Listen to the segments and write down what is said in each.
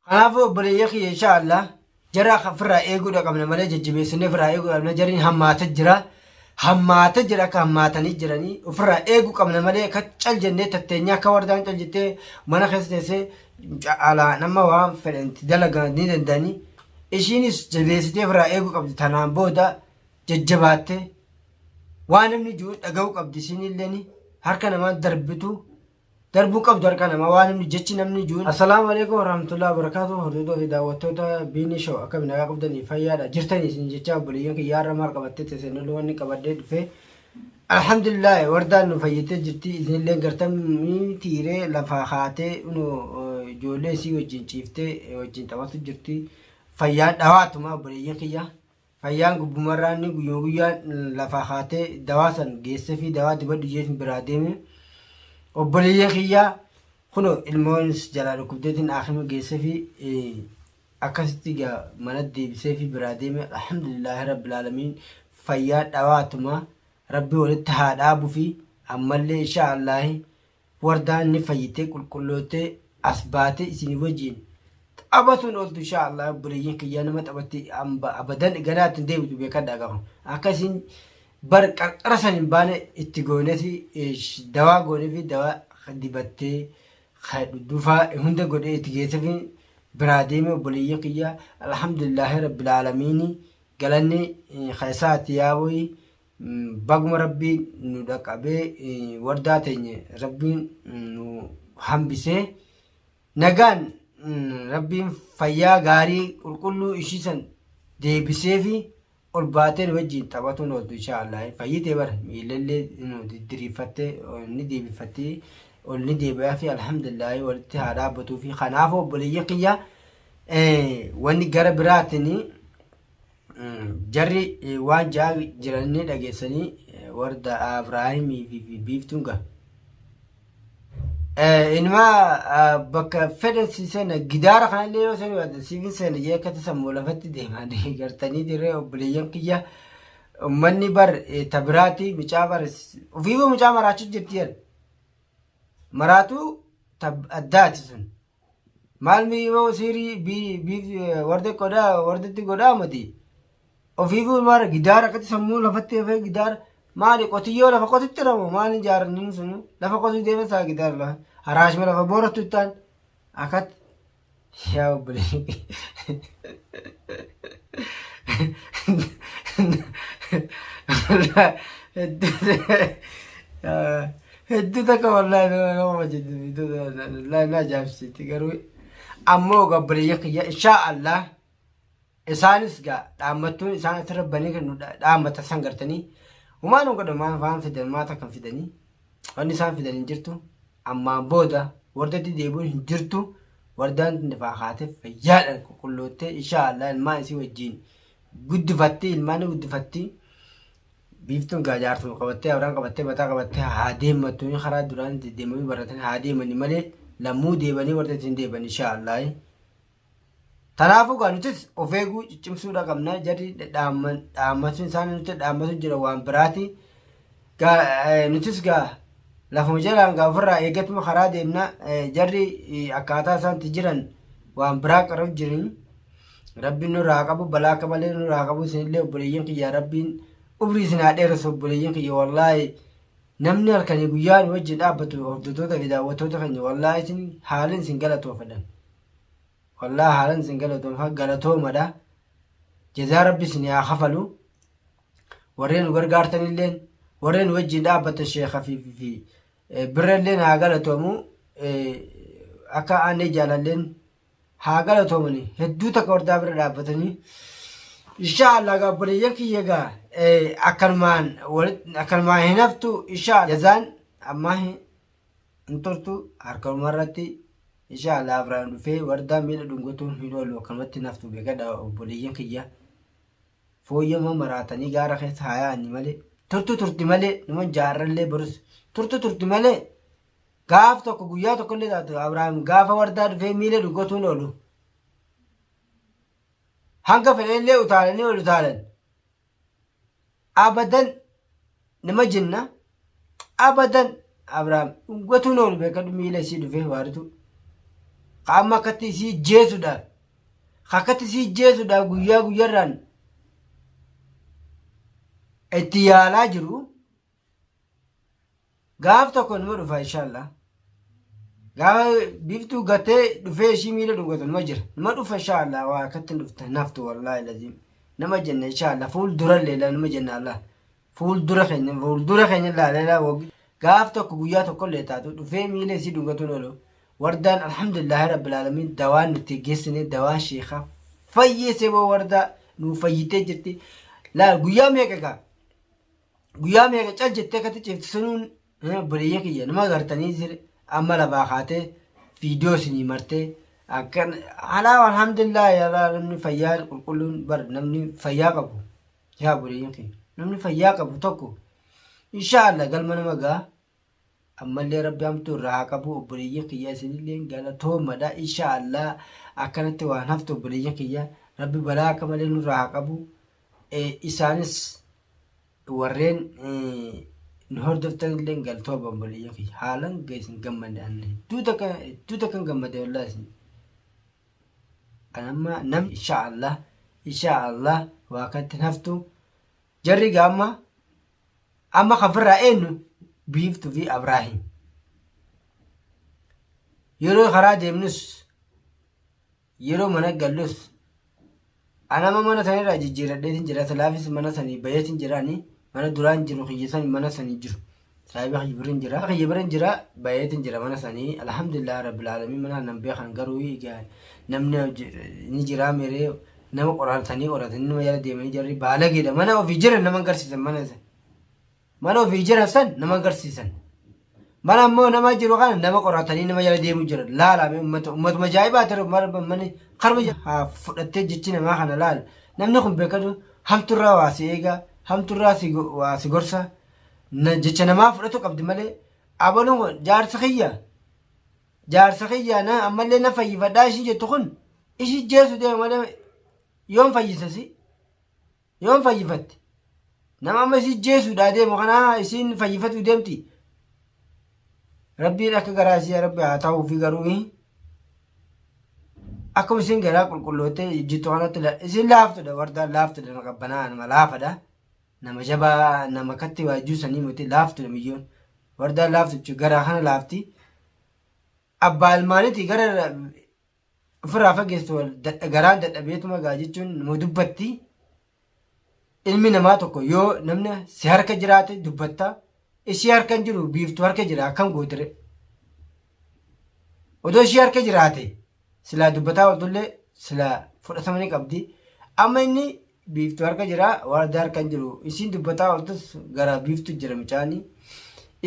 Kanaafuu obboleeyya kiyya inshaallah jara ofirraa eeguudha qabna malee jajjabeessinee ofirraa eeguu qabna. Jarriin hammaata jira. Hammaata jira akka hammaatanii jiranii ofirraa eeguu qabna malee akka cal jennee tatteenyaa akka wardaan cal jettee mana keessa teessee alaa nama waan fedhanti dalagaa ni danda'anii. Ishiinis jabeessitee ofirraa eeguu qabdi. Tanaan booda jajjabaattee waan namni jiru dhaga'uu qabdi. Ishiinillee harka namaa darbuu qabdu harka namaa waan namni jechi namni jiru. Assalaamu alaikum warahmatullahi wabarakatuh. Hordoftoota fi daawwattoota Biinii Show akka nagaa qabdanii fayyaadha jirtanii isin jecha obboleeyyan kiyyaa irra maal qabattee teessan wanni qabadhee dhufe. Alhamdulillah wardaan nu fayyitee jirti. Isinillee gartamii tiiree lafaa haatee ijoollee isii wajjin ciiftee wajjin taphatu jirti. Fayyaan dhawaatuma obboleeyyan kiyyaa. Fayyaan gubbumarraan ni guyyoo guyyaan lafaa haatee dawaa san geessee fi dawaa dibadhu jeetiin biraa deeme. Obboleeyyan kiyyaa kuno ilmoonis jalaa dhukkubdeetiin akhima geessee fi akkasitti mana deebisee fi biraa deeme. Alhamdulillahi rabbil aalamiin fayyaa dhawaatuma rabbi walitti haa dhaabu fi ammallee inshaallahi wardaan ni fayyitee qulqullootee as baatee isin wajjin taphatuun ooltu inshaallah. Obboleeyyan kiyyaa nama taphatti abadan ganaatti hin deebitu beekadhaa qaba. Akkasiin bar qarqara san hin baane itti gooneeti dawaa goonee fi dawaa dibattee dufaa hunda godhee itti geessee fi biraa deeme obboleeyyan kiyyaa. Alhamdulillahi rabbil aalamiin galanni khaysaati yaaboyi baguma rabbiin nu dhaqabee wardaa teenye rabbiin nu hambisee nagaan rabbiin fayyaa gaarii qulqulluu ishiisan deebisee fi ol baateen wajjin taphatuun ooltu inshaallah. Fayyitee bara miilallee diriirfattee ni deebifattee ol ni deebi'aa fi alhamdulillahi walitti haa dhaabbatuu fi kanaafuu obboleeyyan kiyyaa wanni gara biraatiin jarri waan jaa jiranii dhageessanii warda Abrahaamii fi biiftuun ga'a. Inuma bakka fedhan seena gidaara kanallee yoo seenu siifin seena jee akkati sammuu lafatti deemaa gartanii dirree obboleeyyan kiyya ummanni bar tabiraati micaa bar ofiifuu micaa maraachuu jirti jedha. Maraatu addaati sun maal mi'oo siirii wardatti godhaa mati ofiifuu mara gidaara akkati sammuu lafatti hafee gidaara. Maali qotiyyoo lafa qotitti ramu maali ijaaranii sun lafa qotii deeman saa gidaara lafa haraashuma lafa booratu ittaan akkat yaa obboleeyyan hedduu takka wallaahi nama jedhu na ajaa'ibsiiti garuu ammoo obboleeyyan kiyya inshaallah isaanis gaa dhaammattuun isaan asirra banii kan dhaammata san gartanii. Umaan godha waan fidan maata kan fidanii wanni isaan fidan hin jirtu ammaan booda wardatti deebi'uun hin jirtu. Wardaan lafaa haatee fayyaadhaan qulqulloottee inshaallah ilmaan isii wajjin guddifattee ilmaan guddifattee biiftuun gaajaartuu qabattee abraan qabattee mataa qabattee haa deemmattu karaa duraan deemanii baratan haa deemanii malee lammuu deebanii wardatti hin deeban inshaallah. Tanaafuu gaa nutis of eeguu ciccimsuudha qabna. Jarri dhaammatuun isaan nuti dhaammatu jira waan biraati. Nutis gaa lafuma jalaan gaa ofirraa eeggatuma karaa deemna. Jarri akkaataa isaanitti jiran waan biraa qabu jiran. Rabbiin nurraa qabu balaa akka malee nurraa qabu isinillee obboleeyyan kiyyaa rabbiin umrii isin haa dheeressu obboleeyyan kiyya wallaahi namni halkanii guyyaan wajjin dhaabbatu hordoftoota fi daawwattoota keenya wallaahi isin haalin isin galatoofadhan. والله هالن سنقلتهم قالتهم هذا جزاء ربي سنيا خفلوا ورين ورقارتن اللين ورين وجه دابة الشيخ في برين لين قالتهم أكا أني جال اللين قالتهم ني هدوتك وردا بر دابتني إن شاء الله قبل يكي يجا أكل ما هنفتو إن شاء الله جزان أما هي انترتو أركل مرتي inshaallah Abraham dhufee wardaa miila dhungatuun hin oolu akkanumatti naftu beekadha obboleeyyan kiyya. Fooyyama maraatanii gaara keessa haayaani malee turti malee nama jaarrallee barus turti malee gaaf tokko guyyaa tokkollee taatu Abraham gaafa wardaa dhufee miila dhungatuun oolu hanga fedhellee utaalanii ol utaalan abadan nama jinna abadan Abraham dhungatuun oolu beekadhu miila isii dhufee waaritu. qaama akkatti isii jeessuudhaaf akkatti isii jeessuudhaaf guyyaa guyyaarraan itti yaalaa jiru gaaf tokko nima dhufa inshaallah gaafa biiftuu gatee dhufee ishii miila dhungatu nima jira nima dhufa inshaallah waa akkatti dhufta naftu wallaahi laziim nama jenna inshaallah fuuldura leela nama jenna allah fuuldura keenya laalee gaaf tokko guyyaa tokko illee taatu dhufee miila isii dhungatuun oolu wardaan alhamdulillahi rabbil aalamiin dawaan nuti geessine dawaan sheekaa fayyise boo wardaa nuu fayyitee jirti laal guyyaa meeqa cal jettee katti cifti sunuun buleeyya kiyya nama gartanii sire amma lafaa kaatee viidiyoo isinii martee akkan halaa alhamdulillah yaalaa namni fayyaa qulqulluun bar namni fayyaa qabu yaa buleeyya kiyya namni fayyaa qabu tokko inshaallah galma nama gaa ammallee rabbi hamtuu irraa haa qabu obboleeyya kiyya isinillee galatoomadha inshaallah akkanatti waan haftu obboleeyya kiyya rabbi balaa akka malee nurraa haa qabu isaanis warreen nu hordoftanillee galatooma obboleeyya kiyya haalan geessin gammade anne tuuta kan gammade wallaahi isin anamma nam inshaallah waa kanatti haftu jarri gaamma amma kafirraa eenyu biiftuu fi abraahim yeroo karaa deemnus yeroo mana gallus anama mana sanirraa jijjiiradheetin jira salaafis mana sanii bayeetin jiraani mana duraan jiru kiyyisan mana sanii jiru saahiba kiyyibirin jira bayeetin jira mana sanii alhamdulillah rabbil aalamiin mana nan beekan garuu namni ni jira meree nama qoratanii nama yala deemanii jarri baalageedha mana ofii jiran nama agarsiisan mana ofii jiran san nama agarsiisan mana ammoo nama jiru kana nama qoratanii nama yala deemu jiran laalame ummatuma ajaa'ibaa ture mani qarba fudhattee jechi namaa kana laal namni kun beekatu hamturraa waa si eega hamturraa waa si gorsa jecha namaa fudhatu qabdi malee abaluun jaarsa kiyya na ammallee na fayyifadhaa ishii jettu kun ishii jeessu deema malee yoon fayyifatte nama amma isii jeessuudhaa deemu kanaa isiin fayyifatu deemti rabbiin akka garaa isii rabbi haa ta'uufi garuu akkuma isiin garaa qulqulloottee jittu kanatti isiin laaftudha wardaan laaftudha nama qabbanaa nama laafadha nama jabaa nama katti waajjuu sanii miti laaftudha miyyoon wardaan laaftu garaa kana laafti abbaa ilmaaniiti gara ofirraa fageessu garaan dadhabeetuma gaa jechuun nama dubbatti ilmi namaa tokko yoo namni si harka jiraate dubbatta ishii harka hin jiru biiftuu harka jira akkam gootire odoo ishii harka jiraate silaa dubbataa ooltullee silaa fudhatamanii qabdi amma inni biiftuu harka jira warda harka hin jiru isiin dubbataa ooltus gara biiftuu jira micaanii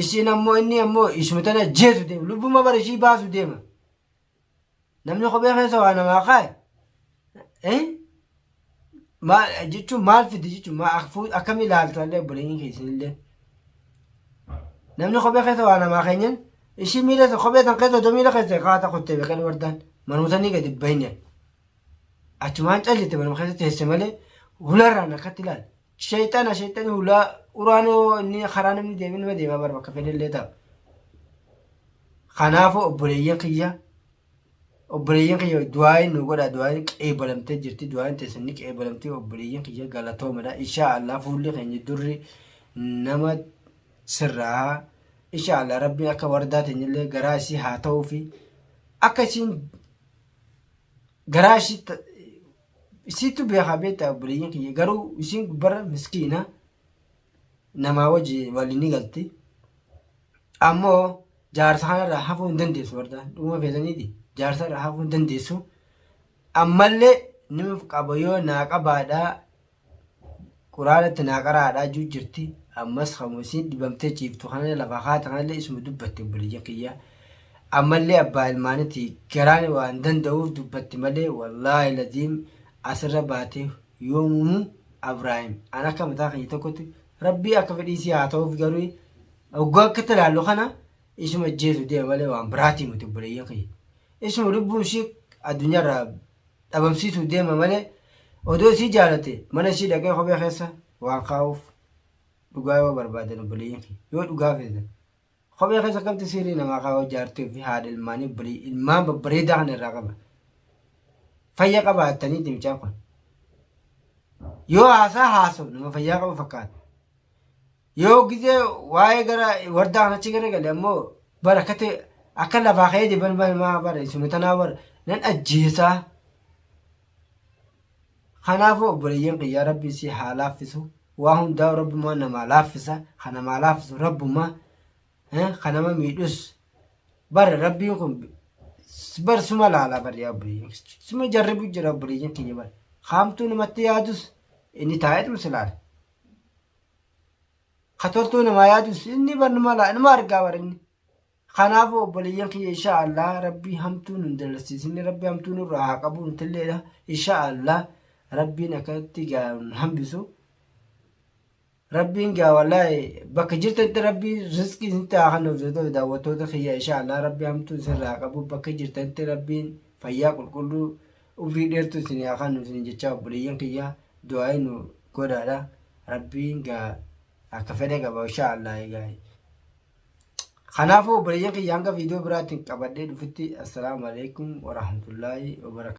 isiin ammoo inni ammoo isuma tana jeesu deema lubbuma bara ishii baasu deema namni kophee keessa waa namaa kaa'e jechuun maal fide jechuun akkamii ilaaltallee obboleeyyiin keessanillee namni kophee keessa waa namaa keenyan ishii miila kophee tan keessa otoo miila keessa kaata qottee beekan wardaan manumtanii gadi bahinyan achumaan callite manuma keessa teesse malee hularraan akkatti ilaal shayxaani hulaa uraanoo inni karaa namni deeme nama deemaa bara bakka fedhellee ta'a kanaafuu obboleeyyan kiyya du'aayin nu godha du'aayin qeebalamtee jirti du'aayin teessanii qeebalamtee obboleeyyan kiyya galatoomadha inshaallah fuulli keenya durri nama sirraa inshaallah rabbiin akka wardaa teenyillee garaa isii haa ta'uufi akka isiin garaa isiitu beekaa beektaa obboleeyyan kiyya garuu isiin bara miskiina namaa wajji waliin galti ammoo jaarsa kanarraa hafuu hin dandeessu wardaan dhuguma feetaniiti jaarsa irraa hafuu hin dandeessu ammallee nimi qaba yoo naa qabaadhaa quraanatti naa qaraadhaa juu jirti ammas kamuusiin dibamtee ciiftu kana lafa haata kanallee isuma dubbatte obboleeyyan kiyya ammallee abbaa ilmaanitti garaan waan danda'uuf dubbatti malee wallaahi laziim asirra baatee yoomuu abraahim an akka mataa kiyya tokkotti rabbii akka fedhiisii haa ta'uuf garuu oggoo akkatti ilaallu kana isuma jeesu deema malee waan biraatii miti obboleeyyan kiyya isuma lubbuun ishii addunyaarraa dhabamsiisuu deema malee odoo isii jaalate mana ishii dhaqee kophee keessa waan kaa'uuf dhugaa yoo barbaadan obboleeyyan kiyya yoo dhugaa feetan kophee keessa kamti sirrii namaa kaawwa jaartii fi haadha ilmaanii ilmaan babbareedaa kana irraa qaba. Fayya qabaattaniiti mucaan kun. Yoo haasawu nama fayyaa qabu fakkaata. Yoo gizee waa'ee gara wardaa kanachi gara gale ammoo barakate akka lafaa ka'ee diban balmaa bara isuma tanaa bara nan ajjeesaa. Kanaafuu obboleeyyan qiyyaa rabbii si haa laaffisu. Waa hundaa rabbumaa namaa laaffisa. Kan namaa laaffisu rabbumaa kan nama miidhus bara rabbiin kun bar suma laalaa bara yaa obboleeyyan. Suma jarribu jira obboleeyyan kiyya bara. Haamtuu namatti yaadus inni taa'eetu silaala. Katoltuu namaa yaadus inni bar nama argaa bara inni. Kanaafuu obboleeyyan kiyya inshaallah rabbii hamtuu nun dalasiisinni rabbii hamtuu nurraa haa qabu nutilleedha inshaallah. Rabbiin akkatti hambisu. Rabbiin wallahi bakka jirtanitti rabbii rizqii isinitti haa kennu daawwattoota kiyya inshaallah rabbii hamtuu isinirraa qabu bakka jirtanitti rabbiin fayyaa qulqulluu umrii dheertuu isin haa kennu isin jechaa obboleeyyan kiyya du'aa nu godhaadha. Rabbiin akka fedhe qaba inshaallah. Kanaafuu obboleeyyan kiyya hanga viidiyoo biraatiin qabadhee dhufutti assalaamu alaikum warahmatullaahi wabarakatuh.